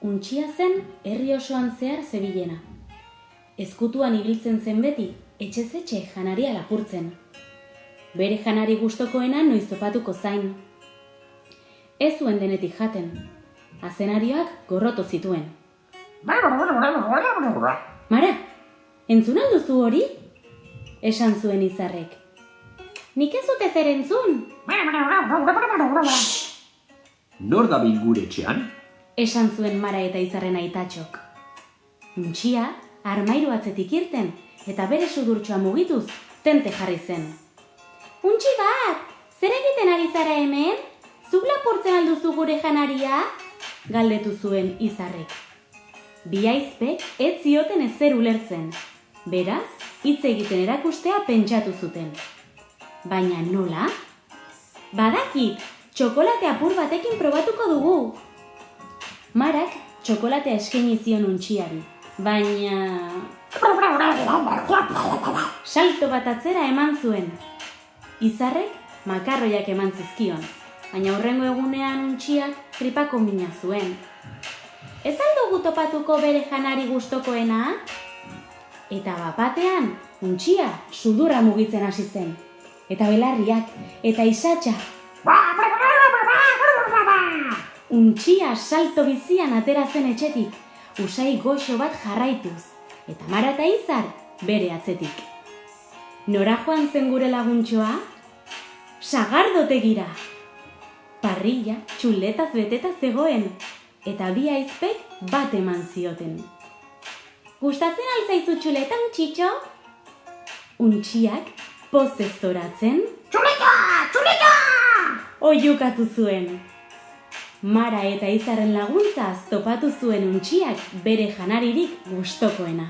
untxia zen herri osoan zehar zebilena. Ezkutuan ibiltzen zen beti, etxez etxe janaria lapurtzen. Bere janari gustokoena noiz topatuko zain. Ez zuen denetik jaten. Azenarioak gorroto zituen. Mara, entzun alduzu hori? Esan zuen izarrek. Nik ez dut ezer entzun. Nor dabil gure etxean? Esan zuen Mara eta izarren aitatxok. Untxia, armairu atzetik irten, eta bere sudurtxoa mugituz, tente jarri zen. Untxi bat, zer egiten ari zara hemen? Zuk lapurtzen alduzu gure janaria? Galdetu zuen izarrek. Bi aizpek ez zioten ezer ulertzen. Beraz, hitz egiten erakustea pentsatu zuten. Baina nola? Badakit, txokolate apur batekin probatuko dugu. Marak txokolatea eskaini zion untxiari, baina salto bat atzera eman zuen. Izarrek makarroiak eman zizkion, baina hurrengo egunean untxiak tripako mina zuen. Ez aldugu topatuko bere janari gustokoena? Eta bapatean, untxia sudurra mugitzen hasi zen. Eta belarriak, eta isatxa. Untxia salto bizian atera zen etxetik, usai goxo bat jarraituz, eta Mara eta izar bere atzetik. Nora joan zen gure laguntxoa? Sagardotegira! Parrilla txuletaz beteta zegoen, eta bi aizpek bat eman zioten. Gustatzen alzaizu txuleta, untxitxo? Untxiak pozez zoratzen, txuleta! Txuleta! Oiukatu zuen. Mara eta izarren laguntzaz topatu zuen untxiak bere janaririk gustokoena.